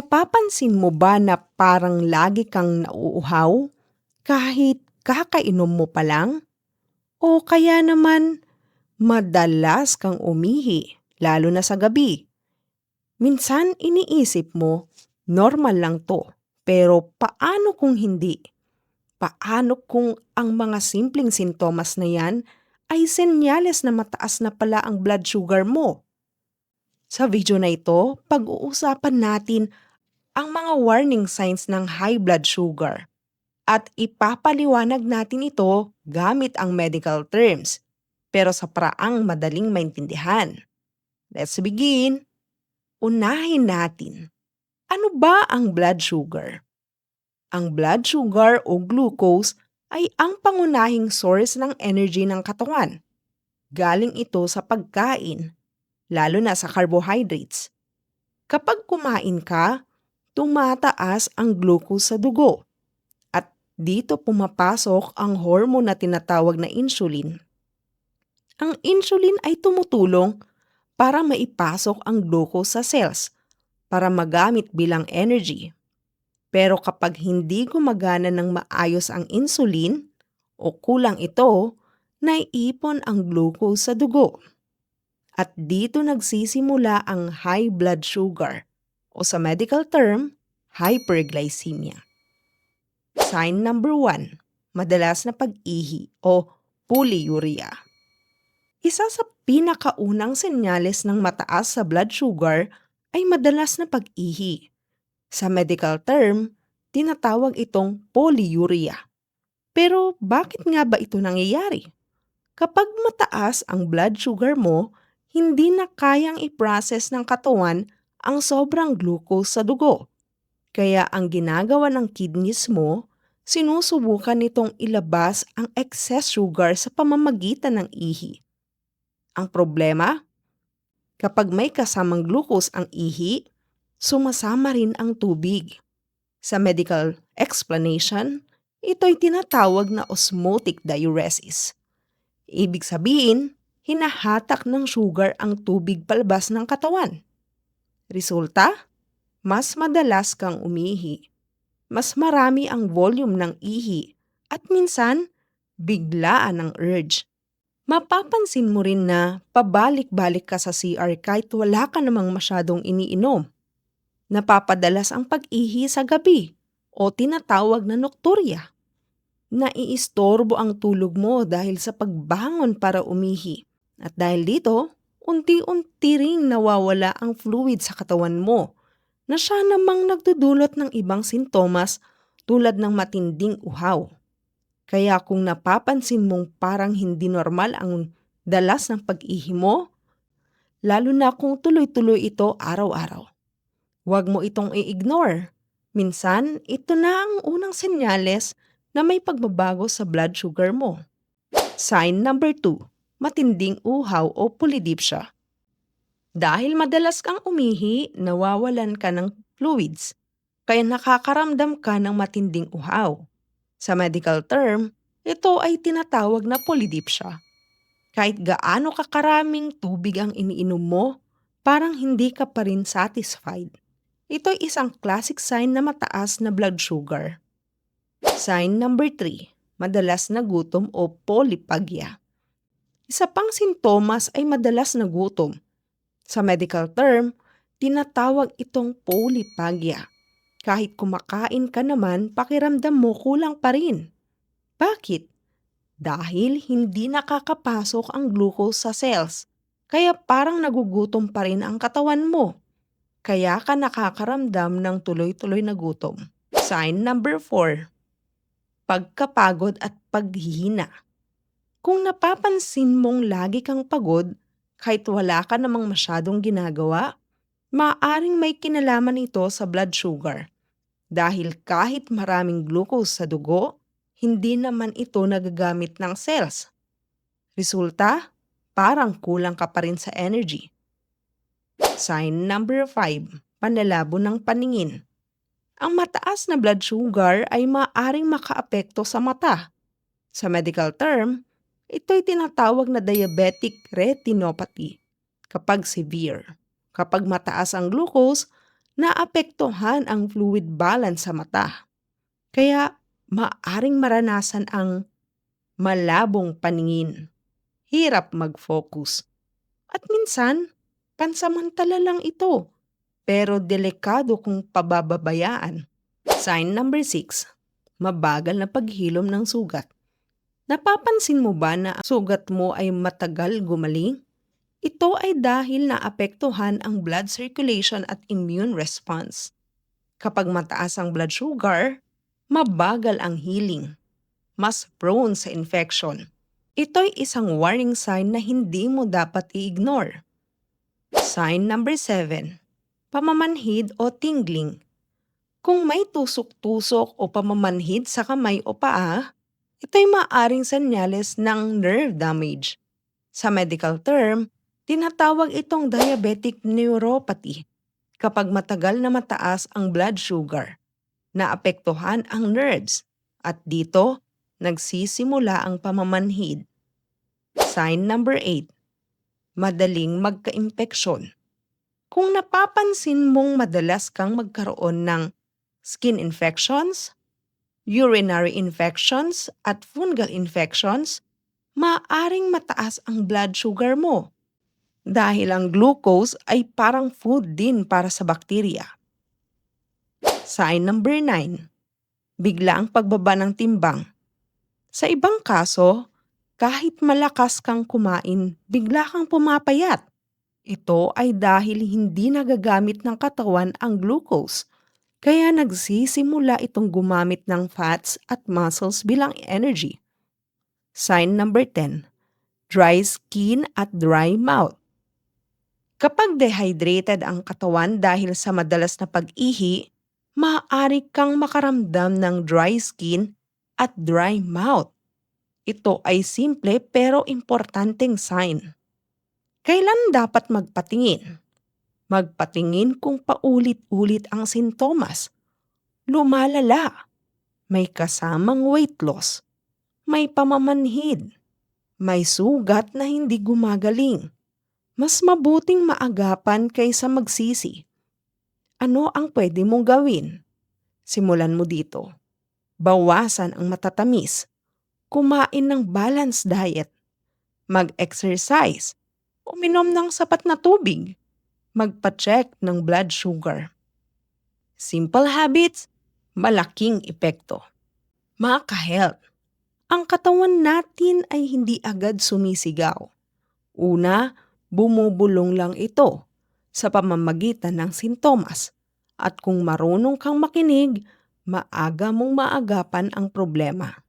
Napapansin mo ba na parang lagi kang nauuhaw kahit kakainom mo pa lang? O kaya naman madalas kang umihi, lalo na sa gabi? Minsan iniisip mo, normal lang to. Pero paano kung hindi? Paano kung ang mga simpleng sintomas na yan ay senyales na mataas na pala ang blood sugar mo? Sa video na ito, pag-uusapan natin ang mga warning signs ng high blood sugar at ipapaliwanag natin ito gamit ang medical terms, pero sa paraang madaling maintindihan. Let's begin! Unahin natin, ano ba ang blood sugar? Ang blood sugar o glucose ay ang pangunahing source ng energy ng katawan. Galing ito sa pagkain, lalo na sa carbohydrates. Kapag kumain ka, tumataas ang glucose sa dugo at dito pumapasok ang hormone na tinatawag na insulin. Ang insulin ay tumutulong para maipasok ang glucose sa cells para magamit bilang energy. Pero kapag hindi gumagana ng maayos ang insulin o kulang ito, naiipon ang glucose sa dugo. At dito nagsisimula ang high blood sugar o sa medical term, hyperglycemia. Sign number 1, madalas na pag-ihi o polyuria. Isa sa pinakaunang senyales ng mataas sa blood sugar ay madalas na pag-ihi. Sa medical term, tinatawag itong polyuria. Pero bakit nga ba ito nangyayari? Kapag mataas ang blood sugar mo, hindi na kayang i-process ng katawan ang sobrang glucose sa dugo. Kaya ang ginagawa ng kidneys mo, sinusubukan nitong ilabas ang excess sugar sa pamamagitan ng ihi. Ang problema? Kapag may kasamang glucose ang ihi, sumasama rin ang tubig. Sa medical explanation, ito'y tinatawag na osmotic diuresis. Ibig sabihin, hinahatak ng sugar ang tubig palabas ng katawan. Resulta, mas madalas kang umihi. Mas marami ang volume ng ihi at minsan, biglaan ang urge. Mapapansin mo rin na pabalik-balik ka sa CR kahit wala ka namang masyadong iniinom. Napapadalas ang pag-ihi sa gabi o tinatawag na nocturia. Naiistorbo ang tulog mo dahil sa pagbangon para umihi. At dahil dito, unti-unti ring nawawala ang fluid sa katawan mo na siya namang nagdudulot ng ibang sintomas tulad ng matinding uhaw. Kaya kung napapansin mong parang hindi normal ang dalas ng pag-ihi mo, lalo na kung tuloy-tuloy ito araw-araw, huwag mo itong i-ignore. Minsan, ito na ang unang senyales na may pagbabago sa blood sugar mo. Sign number 2, matinding uhaw o polydipsia. Dahil madalas kang umihi, nawawalan ka ng fluids, kaya nakakaramdam ka ng matinding uhaw. Sa medical term, ito ay tinatawag na polydipsia. Kahit gaano kakaraming tubig ang iniinom mo, parang hindi ka pa rin satisfied. Ito'y isang classic sign na mataas na blood sugar. Sign number 3, madalas na gutom o polyphagia. Isa pang sintomas ay madalas na gutom. Sa medical term, tinatawag itong polyphagia. Kahit kumakain ka naman, pakiramdam mo kulang pa rin. Bakit? Dahil hindi nakakapasok ang glucose sa cells, kaya parang nagugutom pa rin ang katawan mo. Kaya ka nakakaramdam ng tuloy-tuloy na gutom. Sign number 4, pagkapagod at paghihina. Kung napapansin mong lagi kang pagod, kahit wala ka namang masyadong ginagawa, maaaring may kinalaman ito sa blood sugar. Dahil kahit maraming glucose sa dugo, hindi naman ito nagagamit ng cells. Resulta, parang kulang ka pa rin sa energy. Sign number 5, panlalabo ng paningin. Ang mataas na blood sugar ay maaaring makaapekto sa mata. Sa medical term, ito'y tinatawag na diabetic retinopathy kapag severe. Kapag mataas ang glucose, naapektuhan ang fluid balance sa mata. Kaya maaring maranasan ang malabong paningin, hirap mag-focus. At minsan, pansamantala lang ito, pero delikado kung pabababayaan. Sign number 6, mabagal na paghilom ng sugat. Napapansin mo ba na ang sugat mo ay matagal gumaling? Ito ay dahil naapektuhan ang blood circulation at immune response. Kapag mataas ang blood sugar, mabagal ang healing, mas prone sa infection. Ito'y isang warning sign na hindi mo dapat i-ignore. Sign number 7, pamamanhid o tingling. Kung may tusok-tusok o pamamanhid sa kamay o paa, ito'y maaring senyales ng nerve damage. Sa medical term, tinatawag itong diabetic neuropathy. Kapag matagal na mataas ang blood sugar, naapektuhan ang nerves at dito nagsisimula ang pamamanhid. Sign number 8, madaling magka-impeksyon. Kung napapansin mong madalas kang magkaroon ng skin infections, urinary infections at fungal infections, maaaring mataas ang blood sugar mo. Dahil ang glucose ay parang food din para sa bakterya. Sign number 9, bigla ang pagbaba ng timbang. Sa ibang kaso, kahit malakas kang kumain, bigla kang pumapayat. Ito ay dahil hindi nagagamit ng katawan ang glucose, kaya nagsisimula itong gumamit ng fats at muscles bilang energy. Sign number 10, dry skin at dry mouth. Kapag dehydrated ang katawan dahil sa madalas na pag-ihi, maaari kang makaramdam ng dry skin at dry mouth. Ito ay simple pero importanteng sign. Kailan dapat magpatingin? Magpatingin kung paulit-ulit ang sintomas. Lumalala, may kasamang weight loss, may pamamanhid, may sugat na hindi gumagaling. Mas mabuting maagapan kaysa magsisi. Ano ang pwede mong gawin? Simulan mo dito. Bawasan ang matatamis. Kumain ng balanced diet. Mag-exercise. Uminom ng sapat na tubig. Magpa-check ng blood sugar. Simple habits, malaking epekto. Mga ka-health, ang katawan natin ay hindi agad sumisigaw. Una, bumubulong lang ito sa pamamagitan ng sintomas. At kung marunong kang makinig, maaga mong maagapan ang problema.